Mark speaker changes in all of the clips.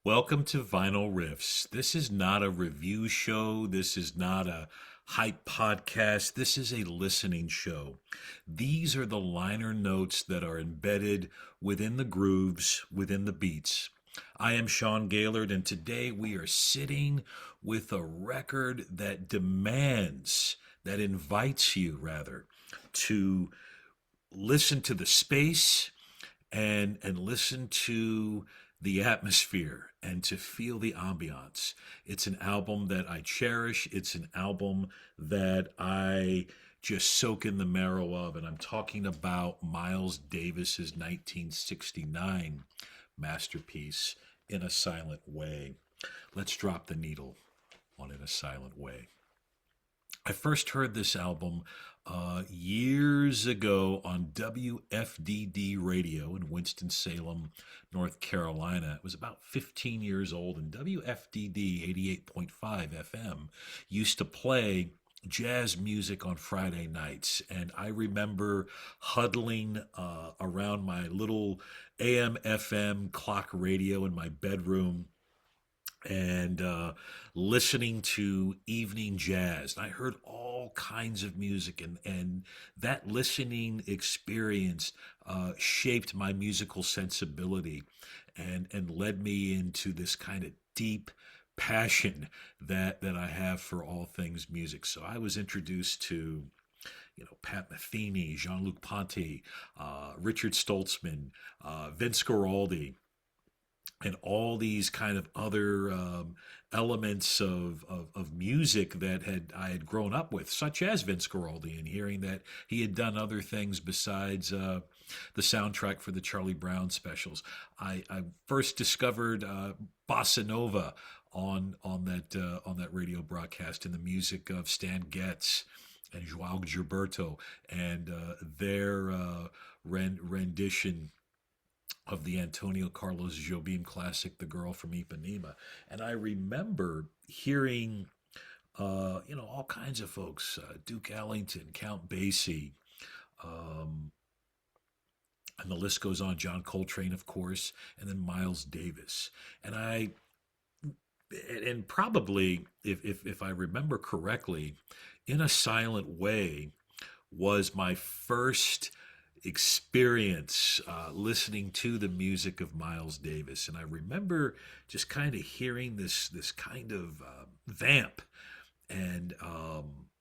Speaker 1: Welcome to Vinyl Riffs. This is not a review show. This is not a hype podcast. This is a listening show. These are the liner notes that are embedded within the grooves, within the beats. I am Sean Gaillard, and today we are sitting with a record that that invites you rather, to listen to the space and listen to the atmosphere and to feel the ambiance. It's an album that I cherish. It's an album that I just soak in the marrow of. And I'm talking about Miles Davis's 1969 masterpiece, In a Silent Way. Let's drop the needle on In a Silent Way. I first heard this album years ago on WFDD radio in Winston-Salem, North Carolina. It was about 15 years old, and WFDD 88.5 FM used to play jazz music on Friday nights. And I remember huddling around my little AM FM clock radio in my bedroom and listening to evening jazz. And I heard all kinds of music, and that listening experience shaped my musical sensibility and led me into this kind of deep passion that I have for all things music. So I was introduced to Pat Metheny, Jean-Luc Ponty, Richard Stoltzman, Vince Guaraldi, and all these kind of other elements of music that I had grown up with, such as Vince Guaraldi, and hearing that he had done other things besides the soundtrack for the Charlie Brown specials. I first discovered bossa nova on that radio broadcast, in the music of Stan Getz and Joao Gilberto, and their rendition of the Antonio Carlos Jobim classic, The Girl from Ipanema. And I remember hearing, all kinds of folks, Duke Ellington, Count Basie, um, and the list goes on, John Coltrane, of course, and then Miles Davis. And and probably, if I remember correctly, In a Silent Way was my first experience listening to the music of Miles Davis. And I remember just kind of hearing this kind of vamp, and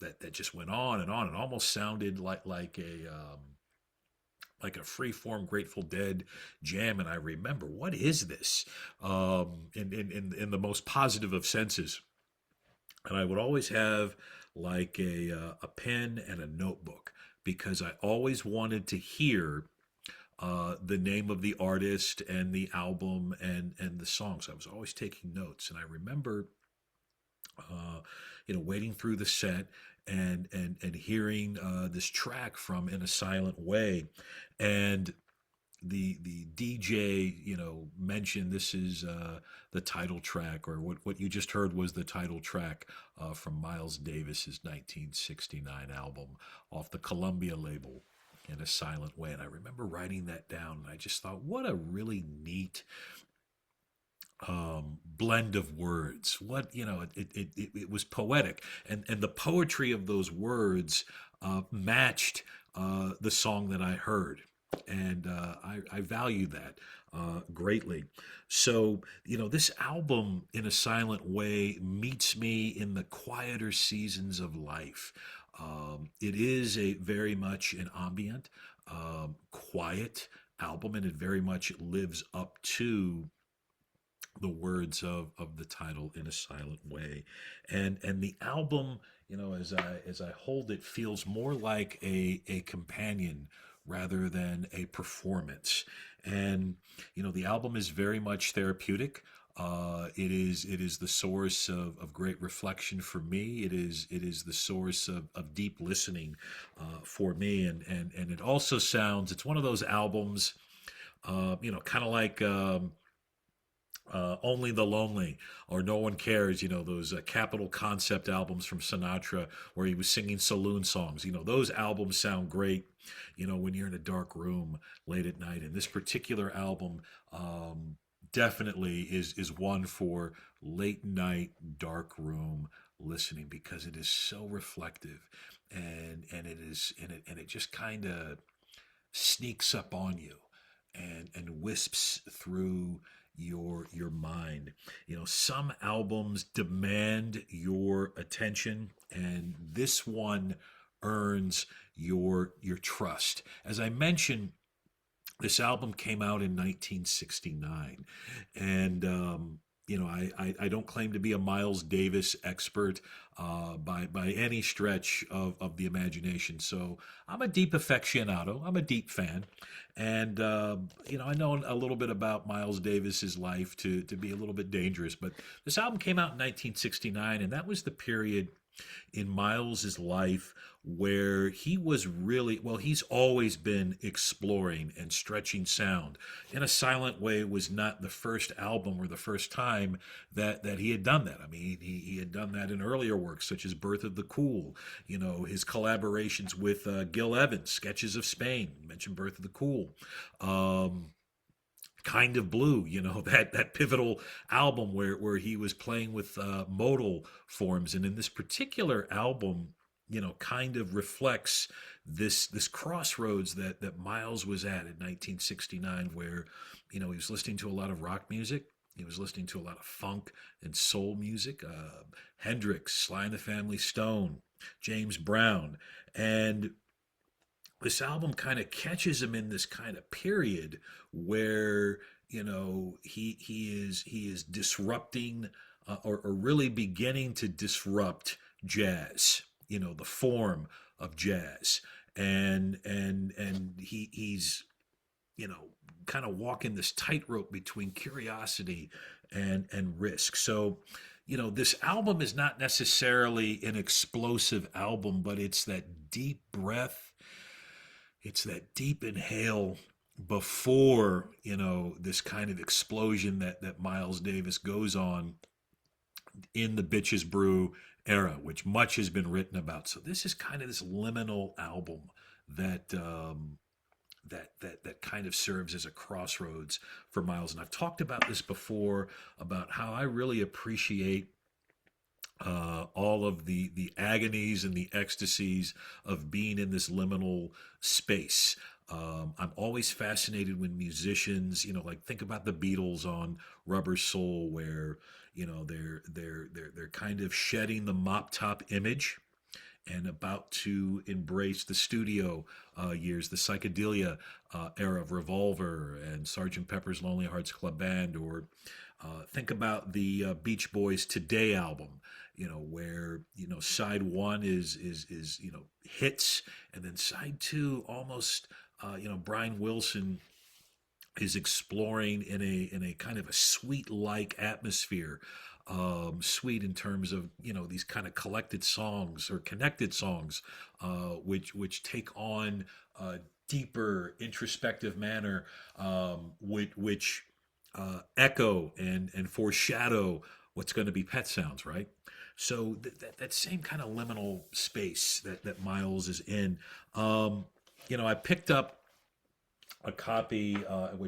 Speaker 1: that just went on and on. It almost sounded like a free-form Grateful Dead jam. And I remember, what is this? In the most positive of senses. And I would always have like a pen and a notebook, because I always wanted to hear the name of the artist and the album and the songs. I was always taking notes, and I remember, waiting through the set and hearing this track from In a Silent Way, and the DJ, mentioned this is the title track, or what you just heard was the title track from Miles Davis's 1969 album off the Columbia label, In a Silent Way. And I remember writing that down, and I just thought, what a really neat blend of words. It was poetic, and the poetry of those words matched the song that I heard, and I value that greatly. So this album, In a Silent Way, meets me in the quieter seasons of life. It is a very much an ambient, quiet album, and it very much lives up to the words of the title, In a Silent Way. And the album, as I hold it, feels more like a companion rather than a performance. And the album is very much therapeutic. It is the source of great reflection for me. It is the source of deep listening for me. And it also sounds, it's one of those albums, kind of like Only the Lonely, or No One Cares, those Capitol concept albums from Sinatra where he was singing saloon songs. Those albums sound great, when you're in a dark room late at night. And this particular album definitely is one for late night dark room listening, because it is so reflective, and it is and it just kind of sneaks up on you and wisps through your mind. You know, some albums demand your attention, and this one earns your trust. As I mentioned, this album came out in 1969, and I don't claim to be a Miles Davis expert by any stretch of the imagination. So I'm a deep aficionado. I'm a deep fan, and I know a little bit about Miles Davis's life to be a little bit dangerous. But this album came out in 1969, and that was the period in Miles's life where he was really, well, he's always been exploring and stretching sound. In a Silent Way was not the first album or the first time that he had done that. I mean, he had done that in earlier works such as Birth of the Cool, his collaborations with Gil Evans, Sketches of Spain, you mentioned Birth of the Cool. Kind of Blue, that pivotal album where he was playing with modal forms, and in this particular album, kind of reflects this crossroads that Miles was at in 1969, where he was listening to a lot of rock music, he was listening to a lot of funk and soul music, Hendrix, Sly and the Family Stone, James Brown, and this album kind of catches him in this kind of period where he is disrupting or really beginning to disrupt jazz, the form of jazz, and he's kind of walking this tightrope between curiosity and risk. So this album is not necessarily an explosive album, but it's that deep breath. It's that deep inhale before, this kind of explosion that Miles Davis goes on in the Bitches Brew era, which much has been written about. So this is kind of this liminal album that that kind of serves as a crossroads for Miles. And I've talked about this before, about how I really appreciate all of the agonies and the ecstasies of being in this liminal space. I'm always fascinated when musicians, like think about the Beatles on Rubber Soul, where they're kind of shedding the mop top image and about to embrace the studio years, the psychedelia era of Revolver and Sgt. Pepper's Lonely Hearts Club Band, or think about the Beach Boys Today album, where side one is hits, and then side two almost Brian Wilson is exploring in a kind of a sweet like atmosphere. Sweet in terms of these kind of collected songs or connected songs, which take on a deeper introspective manner, which echo and foreshadow what's going to be Pet Sounds, right? So that same kind of liminal space that Miles is in. I picked up a copy,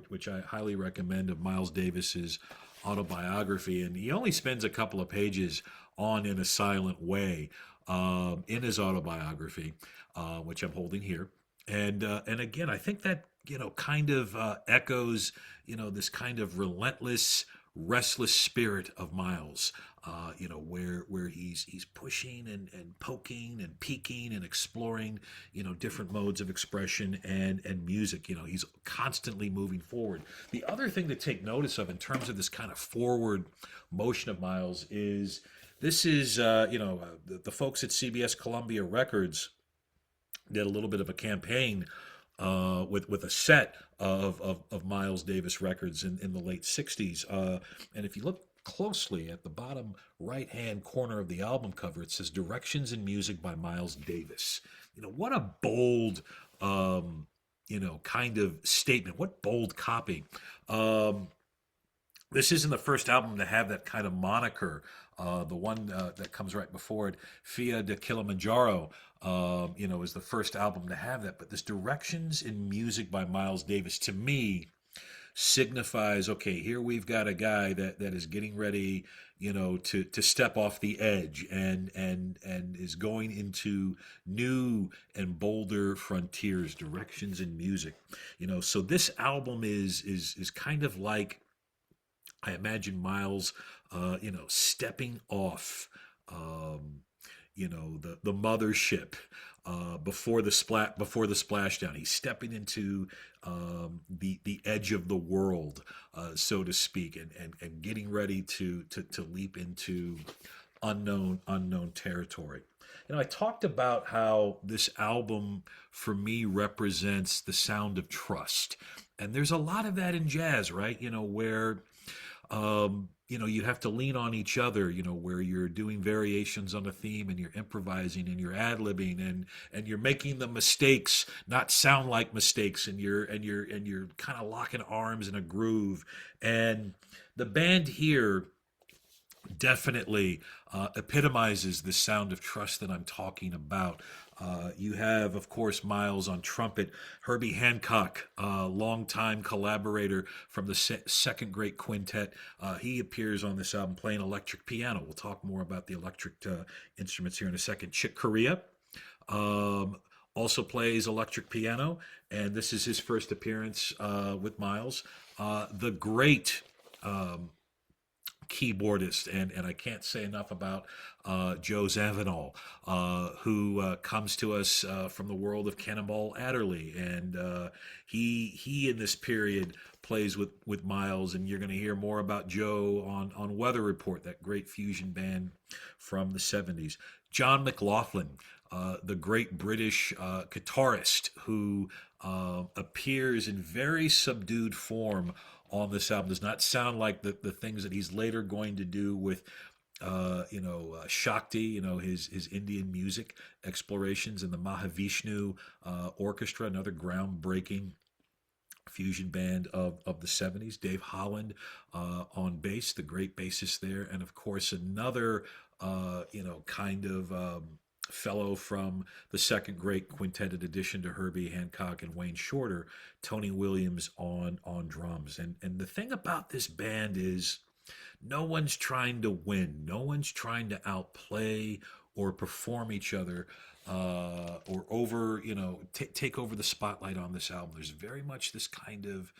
Speaker 1: which I highly recommend, of Miles Davis's autobiography, and he only spends a couple of pages on In a Silent Way in his autobiography, which I'm holding here. And again, I think that kind of echoes this kind of relentless, restless spirit of Miles. Where he's pushing and poking and peeking and exploring different modes of expression and music. He's constantly moving forward. The other thing to take notice of in terms of this kind of forward motion of Miles is this is the folks at CBS Columbia Records did a little bit of a campaign with a set of Miles Davis records in the late 60s. And if you look closely at the bottom right-hand corner of the album cover, it says Directions in Music by Miles Davis. What a bold, kind of statement. What bold copy. This isn't the first album to have that kind of moniker. The one that comes right before it, Fia de Kilimanjaro, is the first album to have that. But this Directions in Music by Miles Davis, to me, signifies, okay, here we've got a guy that is getting ready, to step off the edge and is going into new and bolder frontiers, directions in music. So this album is kind of like, I imagine Miles, stepping off, um, the mothership before the splashdown. He's stepping into the edge of the world, so to speak, and getting ready to leap into unknown territory. I talked about how this album for me represents the sound of trust, and there's a lot of that in jazz, right? Where you have to lean on each other, where you're doing variations on a theme and you're improvising and you're ad-libbing and you're making the mistakes not sound like mistakes, and you're kind of locking arms in a groove. And the band here definitely epitomizes the sound of trust that I'm talking about. You have, of course, Miles on trumpet, Herbie Hancock, longtime collaborator from the second great quintet. He appears on this album playing electric piano. We'll talk more about the electric instruments here in a second. Chick Corea also plays electric piano, and this is his first appearance with Miles. The great keyboardist, and I can't say enough about Joe Zawinul, who comes to us from the world of Cannonball Adderley, and he in this period plays with Miles, and you're going to hear more about Joe on Weather Report, that great fusion band from the 70s. John McLaughlin, the great British guitarist who appears in very subdued form on this album. Does not sound like the things that he's later going to do with Shakti, his Indian music explorations, and the Mahavishnu Orchestra, another groundbreaking fusion band of the 70s. Dave Holland on bass, the great bassist there, and of course another kind of fellow from the second great quintet, in addition to Herbie Hancock and Wayne Shorter, Tony Williams on drums. And the thing about this band is no one's trying to win, no one's trying to outplay or perform each other, or take over the spotlight on this album. There's very much this kind of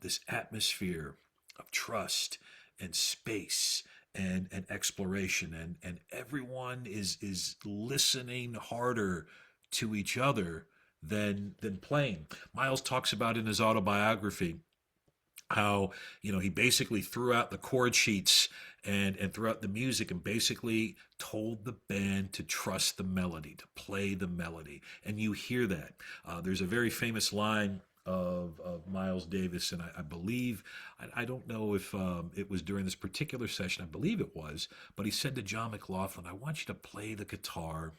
Speaker 1: this atmosphere of trust and space and exploration, and everyone is listening harder to each other than playing. Miles talks about in his autobiography how he basically threw out the chord sheets and threw out the music and basically told the band to trust the melody, to play the melody. And you hear that. There's a very famous line of Miles Davis, and I believe, I don't know if it was during this particular session, I believe it was, but he said to John McLaughlin, I want you to play the guitar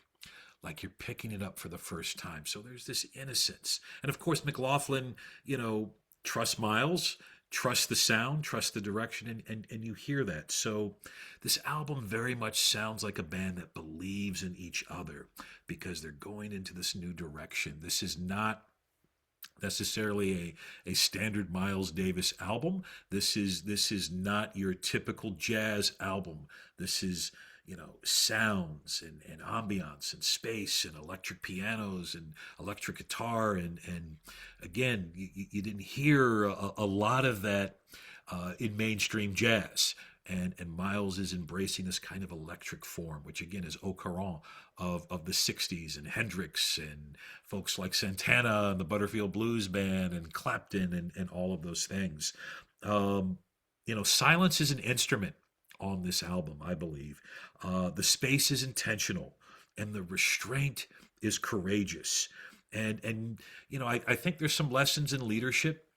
Speaker 1: like you're picking it up for the first time. So there's this innocence. And of course, McLaughlin, trusts Miles, trust the sound, trust the direction, and you hear that. So this album very much sounds like a band that believes in each other because they're going into this new direction. This is not necessarily a standard Miles Davis album. This is not your typical jazz album. This is sounds and ambiance and space and electric pianos and electric guitar, and again, you didn't hear a lot of that in mainstream jazz. And Miles is embracing this kind of electric form, which again is au courant of the 60s, and Hendrix and folks like Santana and the Butterfield Blues Band and Clapton and all of those things. Silence is an instrument on this album, I believe. The space is intentional, and the restraint is courageous. And I think there's some lessons in leadership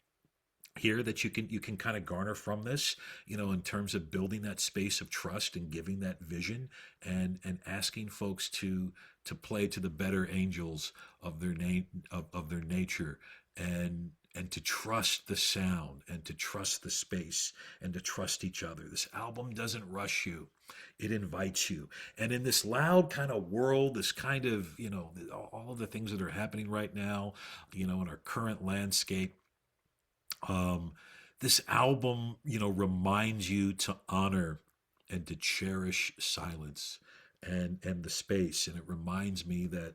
Speaker 1: here that you can kind of garner from this, in terms of building that space of trust and giving that vision, and asking folks to play to the better angels of their of their nature, and to trust the sound, and to trust the space, and to trust each other. This album doesn't rush you. It invites you. And in this loud kind of world, this kind of, all of the things that are happening right now, in our current landscape, This album, reminds you to honor and to cherish silence and the space, and it reminds me that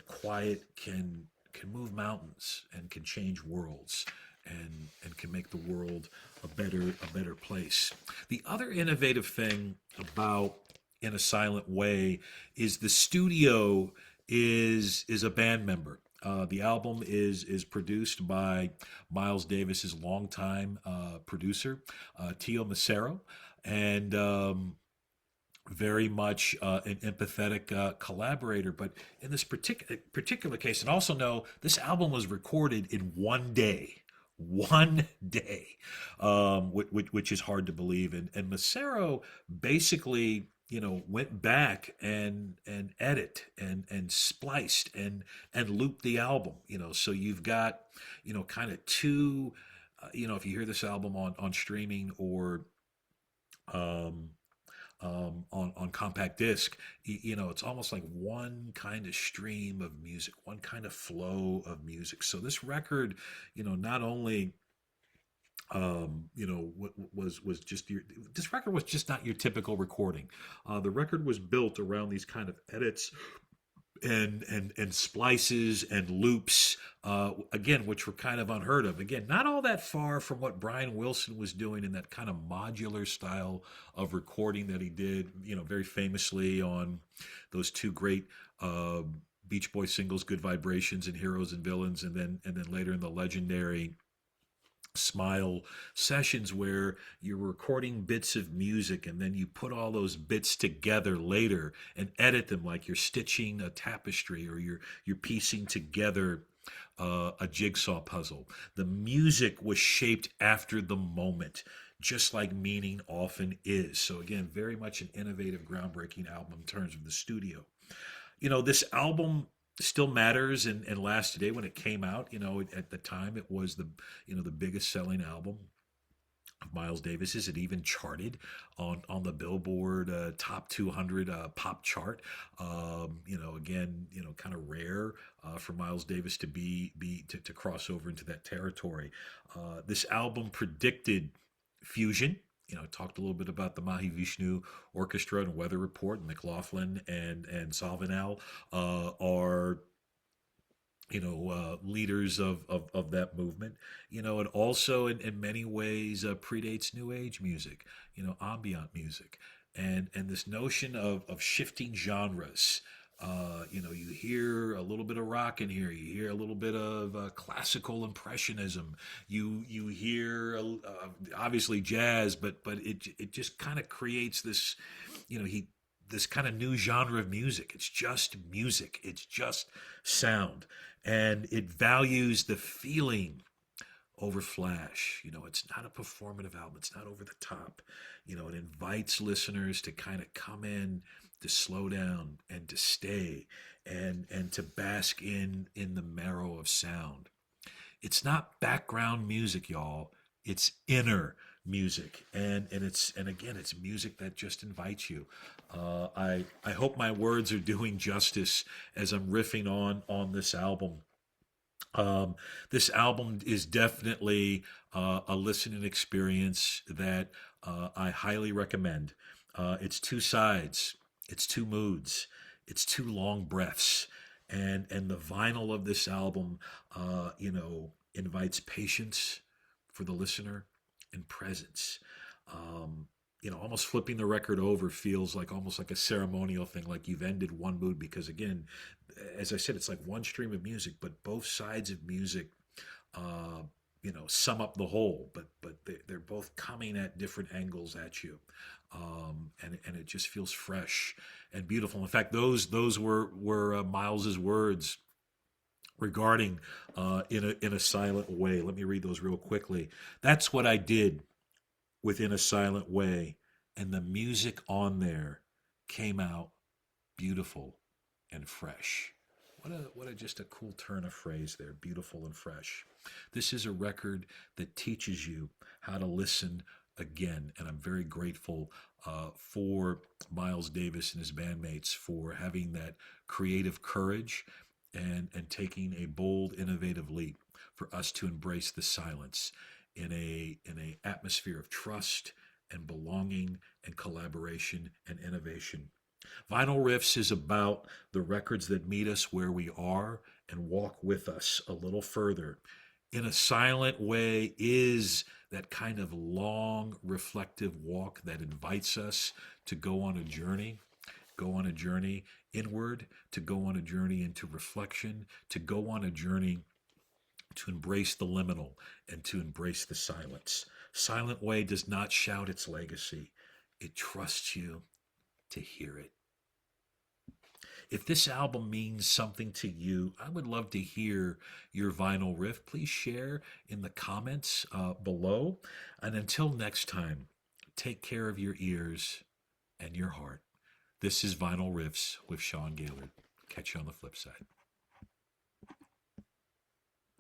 Speaker 1: quiet can move mountains and can change worlds and can make the world a better place. The other innovative thing about In a Silent Way is the studio is a band member. The album is produced by Miles Davis's longtime producer, Teo Macero, and very much an empathetic collaborator. But in this particular case, and also know this album was recorded in one day. One day, which is hard to believe. And Macero basically, went back and edit and spliced and looped the album. So you've got, kind of two. If you hear this album on streaming or um, on compact disc, it's almost like one kind of stream of music, one kind of flow of music. So this record, not only was just this record was just not your typical recording. The record was built around these kind of edits and splices and loops, again, which were kind of unheard of. Again, not all that far from what Brian Wilson was doing in that kind of modular style of recording that he did, very famously on those two great Beach Boys singles, "Good Vibrations" and "Heroes and Villains," and then later in the legendary Smile sessions, where you're recording bits of music and then you put all those bits together later and edit them like you're stitching a tapestry, or you're piecing together a jigsaw puzzle. The music was shaped after the moment, just like meaning often is. So again, very much an innovative, groundbreaking album in terms of the studio. This album still matters and lasts today. When it came out, at the time, it was the biggest selling album of Miles Davis's. It even charted on the Billboard Top 200 pop chart. Again, kind of rare for Miles Davis to to cross over into that territory. This album predicted fusion. Talked a little bit about the Mahavishnu Orchestra and Weather Report, and McLaughlin and Zawinul are leaders of that movement. It also in many ways predates New Age music, ambient music, and this notion of shifting genres. You hear a little bit of rock in here. You hear a little bit of classical impressionism. You hear obviously jazz, but it just kind of creates this, this kind of new genre of music. It's just music. It's just sound, and it values the feeling over flash. It's not a performative album. It's not over the top. It invites listeners to kind of come in, to slow down and to stay and to bask in the marrow of sound. It's not background music, y'all. It's inner music, and again, it's music that just invites you. I hope my words are doing justice as I'm riffing on this album. This album is definitely a listening experience that I highly recommend. It's two sides, it's two moods, it's two long breaths, and the vinyl of this album, invites patience for the listener and presence. Almost flipping the record over feels like almost like a ceremonial thing, like you've ended one mood, because again, as I said, it's like one stream of music, but both sides of music, sum up the whole. But they're both coming at different angles at you, and it just feels fresh and beautiful. In fact, those were Miles's words regarding in a silent way. Let me read those real quickly. That's what I did within a silent way, and the music on there came out beautiful and fresh. What a just a cool turn of phrase there, beautiful and fresh. This is a record that teaches you how to listen again, and I'm very grateful for Miles Davis and his bandmates for having that creative courage and taking a bold, innovative leap for us to embrace the silence in a atmosphere of trust and belonging and collaboration and innovation. Vinyl Riffs is about the records that meet us where we are and walk with us a little further. In a silent way is that kind of long, reflective walk that invites us to go on a journey inward, to go on a journey into reflection, to go on a journey to embrace the liminal and to embrace the silence. Silent Way does not shout its legacy, it trusts you to hear it. If this album means something to you, I would love to hear your vinyl riff. Please share in the comments below. And until next time, take care of your ears and your heart. This is Vinyl Riffs with Sean Gaillard. Catch you on the flip side.